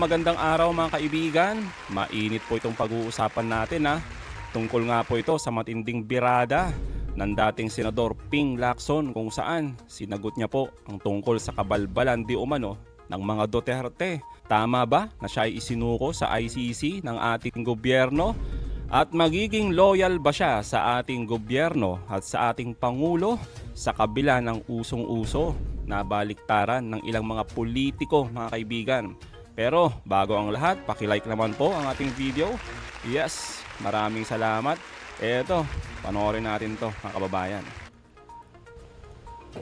Magandang araw mga kaibigan. Mainit po itong pag-uusapan natin Tungkol nga po ito sa matinding birada ng dating Senador Ping Lacson, kung saan sinagot niya po ang tungkol sa kabalbalan di umano ng mga Duterte. Tama ba na siya ay isinuko sa ICC ng ating gobyerno? At magiging loyal ba siya sa ating gobyerno at sa ating Pangulo sa kabila ng usong-uso na baliktaran ng ilang mga politiko, mga kaibigan? Pero bago ang lahat, paki-like naman po ang ating video. Yes, maraming salamat. Eto, panoorin natin to, mga kababayan.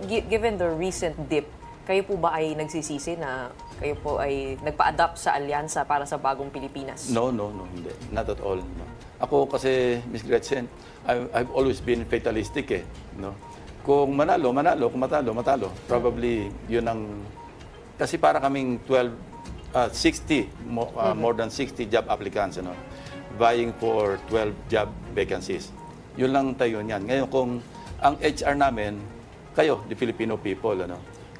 Given the recent dip, kayo po ba ay nagsisisi na kayo po ay nagpa-adapt sa alyansa para sa bagong Pilipinas? No, hindi. Not at all. No. Ako kasi, Ms. Gretchen, I've always been fatalistic no? Kung manalo. Kung matalo. Probably yun ang... Kasi para kaming 60, more than 60 job applicants, vying for 12 job vacancies. Yun lang tayo niyan. Ngayon, kung ang HR namin, kayo, the Filipino people,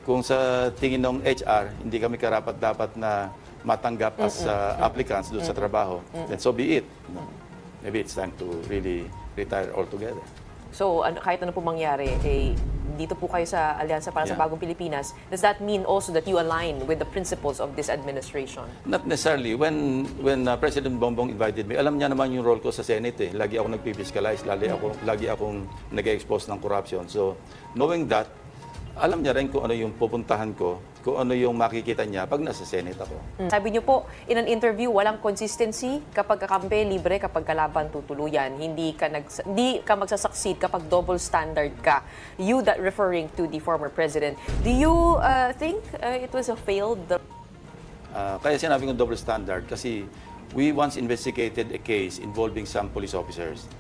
kung sa tingin ng HR, hindi kami karapat-dapat na matanggap as applicants doon sa trabaho, then so be it. Maybe it's time to really retire altogether. So, kahit ano po mangyari, dito po kayo sa Alyansa para sa Bagong Pilipinas, does that mean also that you align with the principles of this administration? Not necessarily. When President Bongbong invited me, alam niya naman yung role ko sa Senate. Lagi ako nag-fiscalize, lagi akong nag-expose ng corruption. So, knowing that, alam niya rin kung ano yung pupuntahan ko, kung ano yung makikita niya pag nasa Senate ako. Sabi niyo po, in an interview, walang consistency kapag kakampi, libre kapag kalaban tutuluyan. Hindi ka magsasucceed kapag double standard ka. You that referring to the former president. Do you think it was a failed... Kaya sinabi kong double standard kasi we once investigated a case involving some police officers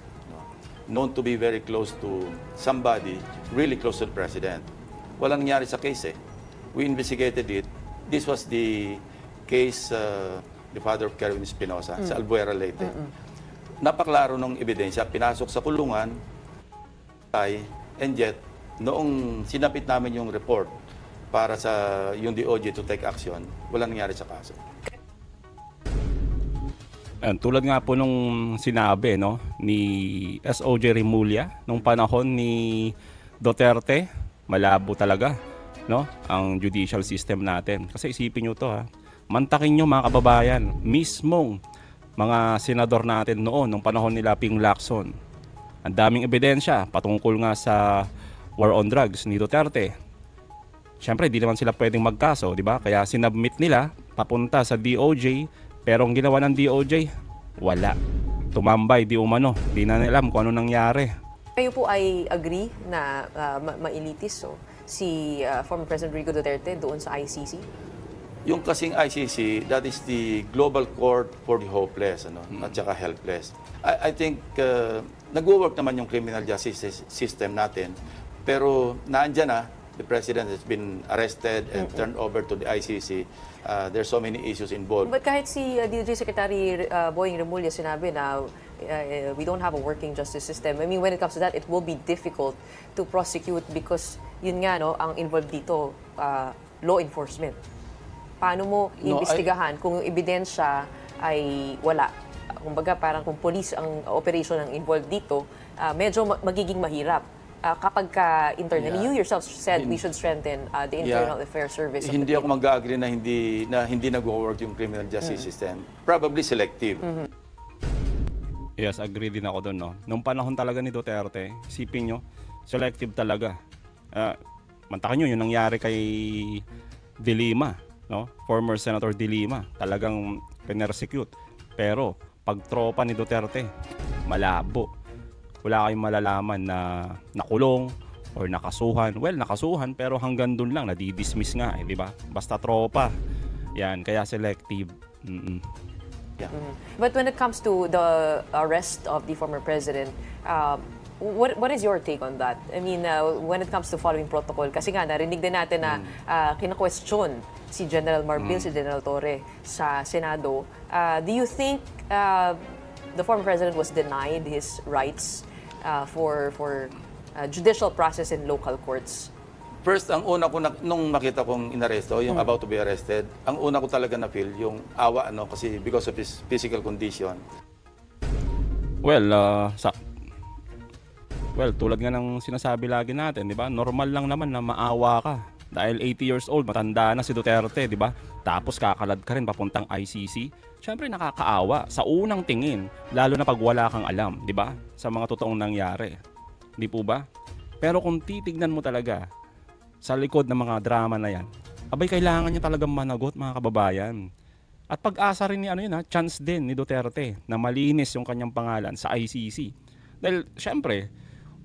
known to be very close to somebody, really close to the president. Walang nangyari sa case We investigated it. This was the case, the father of Kerwin Espinosa, sa Albuera, Leyte. Napaklaro ng ebidensya, pinasok sa kulungan, and yet, noong sinapit namin yung report para sa yung DOJ to take action, walang nangyari sa kaso. Tulad nga po nung sinabi ni SOJ Remulla, nung panahon ni Duterte, malabo talaga ang judicial system natin. Kasi isipin nyo to mantakin nyo mga kababayan, mismong mga senador natin noon, nung panahon nila Ping Lacson. Ang daming ebidensya patungkol nga sa war on drugs ni Duterte. Siyempre, di naman sila pwedeng magkaso, di ba? Kaya sinubmit nila papunta sa DOJ, pero ang ginawa ng DOJ, wala. Tumambay, di umano. Di na alam kung ano nangyari. Kayo po ay agree na mailitis si former President Rodrigo Duterte doon sa ICC? Yung kasing ICC, that is the global court for the hopeless at saka helpless. I think nag-work naman yung criminal justice system natin, pero naandyan the president has been arrested and turned over to the ICC. There's so many issues involved. But kahit si DOJ Secretary Boying Remulla sinabi na we don't have a working justice system. I mean, when it comes to that, it will be difficult to prosecute because yun nga, ang involved dito, law enforcement. Paano mo iimbestigahan kung yung ebidensya ay wala? Kumbaga, parang kung police ang operation ang involved dito, medyo magiging mahirap. Kapag internally, you yourself said we should strengthen the Internal Affairs Service. Hindi ako mag-agree na hindi nag-work yung criminal justice system. Probably selective. Yes, agree din ako doon. Nung panahon talaga ni Duterte, isipin nyo, selective talaga. Mantakan nyo yung nangyari kay De Lima, former Senator De Lima, talagang pinersecute. Pero pag tropa ni Duterte, malabo. Wala kayong malalaman na nakulong or nakasuhan. Well, nakasuhan pero hanggang dun lang, nadidismiss nga, di ba? Basta tropa. Yan, kaya selective. Yeah. But when it comes to the arrest of the former president, what is your take on that? I mean, when it comes to following protocol, kasi nga narinig din natin na kina-question si General Marbil, si General Torre sa Senado. Do you think the former president was denied his rights for judicial process in local courts? First, ang una ko, nung makita kong inaresto, yung about to be arrested, ang una ko talaga na-feel, yung awa, kasi because of his physical condition. Well, tulad nga ng sinasabi lagi natin, di ba? Normal lang naman na maawa ka. Dahil 80 years old, matanda na si Duterte, di ba? Tapos kakalad ka rin papuntang ICC. Siyempre nakakaawa sa unang tingin, lalo na pag wala kang alam, di ba? Sa mga totoong nangyari. Di po ba? Pero kung titignan mo talaga sa likod ng mga drama na yan, abay kailangan niya talagang managot, mga kababayan. At pag-asa rin ni chance din ni Duterte na malinis yung kanyang pangalan sa ICC. Dahil syempre,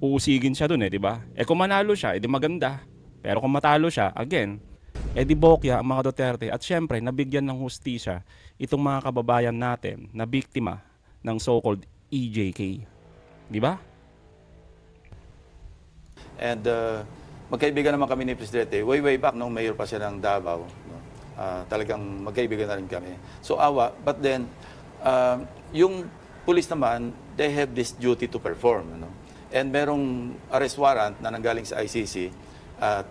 uusigin siya dun di ba? Kung manalo siya, edi maganda. Pero kung matalo siya, again, edi bokya ang mga Duterte. At syempre, nabigyan ng hustisya itong mga kababayan natin na biktima ng so-called EJK. Di ba? And magkaibigan naman kami ni Presidente. Way back nung mayor pa siya ng Davao. Talagang magkaibigan na rin kami. So awa, but then, yung police naman, they have this duty to perform. And merong arrest warrant na nanggaling sa ICC,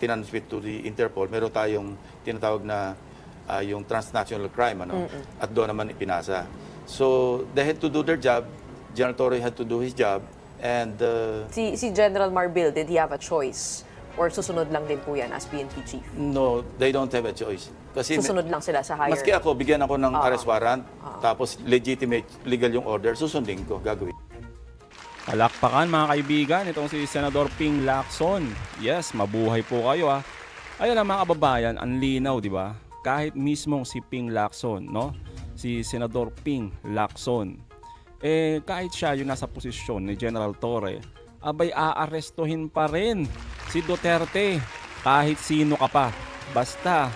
tinansmit to the Interpol. Meron tayong tinatawag na yung transnational crime, at doon naman ipinasa. So they had to do their job. General Torre had to do his job. And Si General Marbil, did he have a choice? Or susunod lang din po yan as PNP chief? no, they don't have a choice. Kasi Susunod lang sila sa higher... maski ako, bigyan ako ng arrest warrant, tapos legitimate, legal yung order, susundin ko, gagawin. Palakpakan mga kaibigan, itong si Senador Ping Lacson. Yes, mabuhay po kayo Ayun ang mga kababayan, ang linaw, di ba? Kahit mismong si Ping Lacson, si Senador Ping Lacson, kahit siya yung nasa posisyon ni General Torre, abay aarestuhin pa rin si Duterte kahit sino ka pa. Basta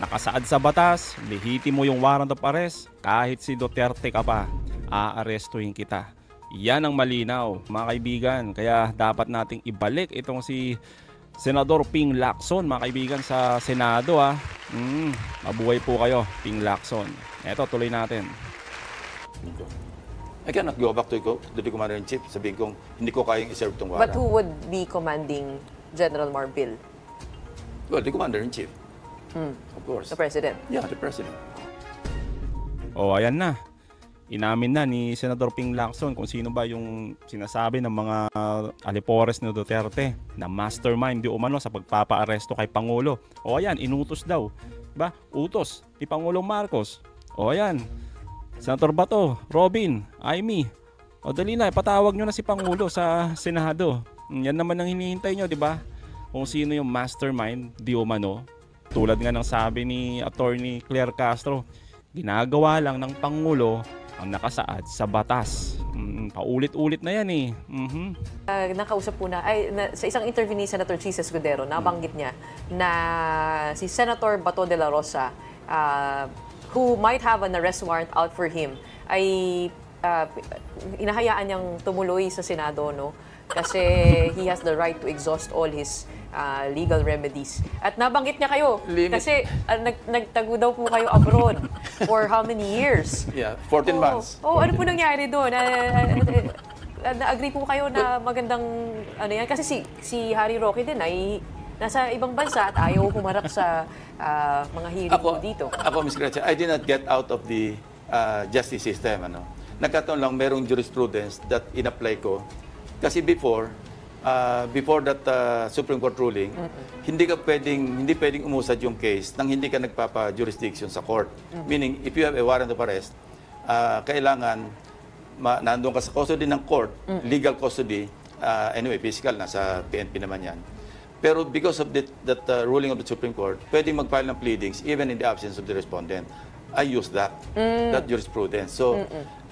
nakasaad sa batas, lehitimo yung warrant of arrest, kahit si Duterte ka pa, aarestuhin kita. Yan ang malinaw, mga kaibigan. Kaya dapat nating ibalik itong si Senador Ping Lacson, mga kaibigan, sa Senado. Mabuhay po kayo, Ping Lacson. Eto, tuloy natin. I cannot go back to the Commander-in-Chief. Sabihin kong, hindi ko kayang iserve itong warrant. But who would be commanding General Marbil? Well, the Commander-in-Chief. Of course. The President? Yeah, the President. Ayan na. Inamin na ni Senador Ping Lacson kung sino ba yung sinasabi ng mga alipores ni Duterte na mastermind di umano sa pagpapaaresto kay Pangulo. Ayan, inutos daw. Ba? Utos ni Pangulong Marcos. Ayan. Senator Bato, Robin, Amy. Dali na, patawag nyo na si Pangulo sa Senado. Yan naman ang hinihintay nyo, di ba? Kung sino yung mastermind di umano. Tulad nga ng sabi ni Attorney Claire Castro, ginagawa lang ng Pangulo ang nakasaad sa batas. Paulit-ulit na yan Nakausap po sa isang interview ni Senator Chis Escudero, nabanggit niya na si Senator Bato de la Rosa, who might have an arrest warrant out for him, ay inahayaan niyang tumuloy sa Senado, kasi he has the right to exhaust all his legal remedies. At nabanggit niya kayo, kasi nagtago daw po kayo abroad for how many years? Yeah, 14 months. Ano po nangyari doon? Na-agree po kayo na magandang yan? Kasi si Harry Roque din ay nasa ibang bansa at ayaw humarap sa mga hearing dito. Ako, Ms. Gretchen, I did not get out of the justice system. Nagkataon lang, merong jurisprudence that in-apply ko. Kasi before that Supreme Court ruling, hindi pwedeng umusad yung case nang hindi ka nagpapa-jurisdiction sa court. Meaning, if you have a warrant of arrest, kailangan nandun ka sa custody ng court, legal custody, anyway, physical, nasa PNP naman yan. Pero because of that ruling of the Supreme Court, pwedeng mag-file ng pleadings even in the absence of the respondent. I used that jurisprudence. So,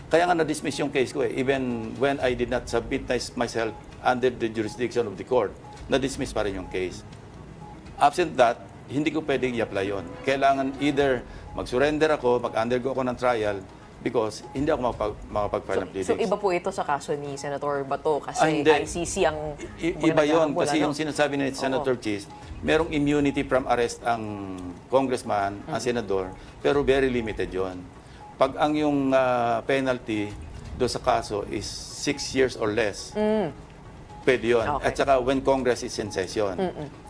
kaya nga na-dismiss yung case ko even when I did not submit myself under the jurisdiction of the court, na-dismiss pa rin yung case. Absent that, hindi ko pwedeng i-apply yun. Kailangan either mag-surrender ako, mag-undergo ako ng trial, because hindi ako makapag-file ng pleadings. So iba po ito sa kaso ni Senator Bato kasi ICC ang iba yun kasi yung sinasabi ni Senator Chis, merong immunity from arrest ang congressman, ang senador, pero very limited yon. Pag ang yung penalty do sa kaso is 6 years or less, pwede yun. Okay. At saka when Congress is in session.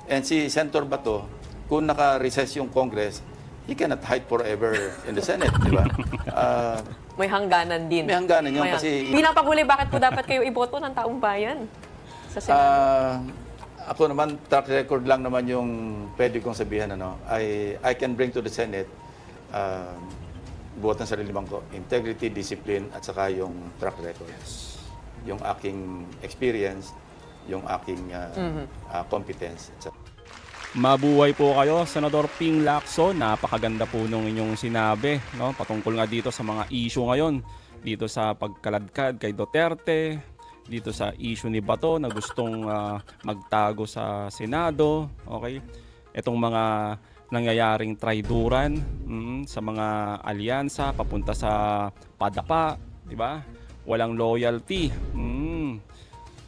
And si Senator Bato, kung naka-recess yung Congress, he cannot hide forever in the Senate, di ba? May hangganan din. May hangganan yun kasi... Bilang panghuli, bakit po dapat kayo iboto ng taong bayan sa Senado? Ako naman, track record lang naman yung pwede kong sabihan. I can bring to the Senate buhat ng sarili bangko, integrity, discipline, at saka yung track record. Yung aking experience, yung aking competence. Mabuhay po kayo, Senador Ping Lacson. Napakaganda po nung inyong sinabi, no? Patungkol nga dito sa mga issue ngayon, dito sa pagkaladkad kay Duterte, dito sa issue ni Bato na gustong magtago sa Senado, okay? Itong mga nangyayaring traiduran sa mga alyansa papunta sa padapa, di ba? Walang loyalty.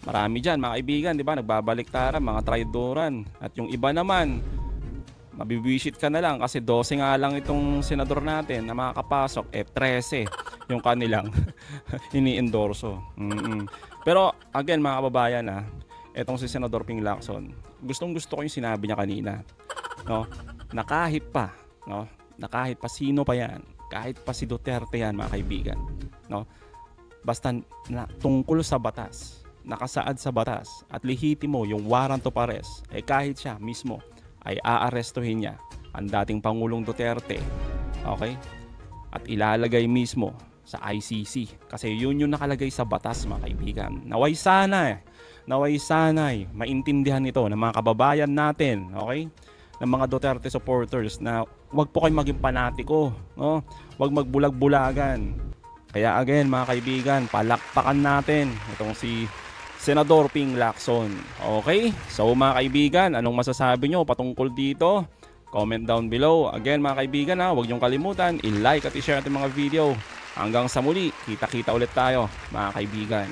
Marami dyan, mga kaibigan, di ba? Nagbabaliktaran, mga traidoran. At yung iba naman, mabibwisit ka na lang kasi 12 nga lang itong senador natin na makakapasok, 13 yung kanilang ini-endorso. Pero again, mga kababayan, etong si Senador Ping Lacson, gustong-gusto ko yung sinabi niya kanina, no? Na kahit pa sino pa yan, kahit pa si Duterte yan, mga kaibigan, no? Basta na tungkol sa batas, nakasaad sa batas at lehitimo yung warrant of arrest, kahit siya mismo ay aarestuhin niya ang dating Pangulong Duterte, okay? At ilalagay mismo sa ICC kasi yun yung nakalagay sa batas, mga kaibigan. Naway sana'y maintindihan ito ng mga kababayan natin, okay? Ng mga Duterte supporters na wag po kayong maging panatiko, no? Wag magbulag-bulagan. Kaya again, mga kaibigan, palakpakan natin itong si Senador Ping Lacson. Okay? So mga kaibigan, anong masasabi nyo patungkol dito? Comment down below. Again, mga kaibigan, huwag nyong kalimutan i-like at i-share ating mga video. Hanggang sa muli, kita-kita ulit tayo, mga kaibigan.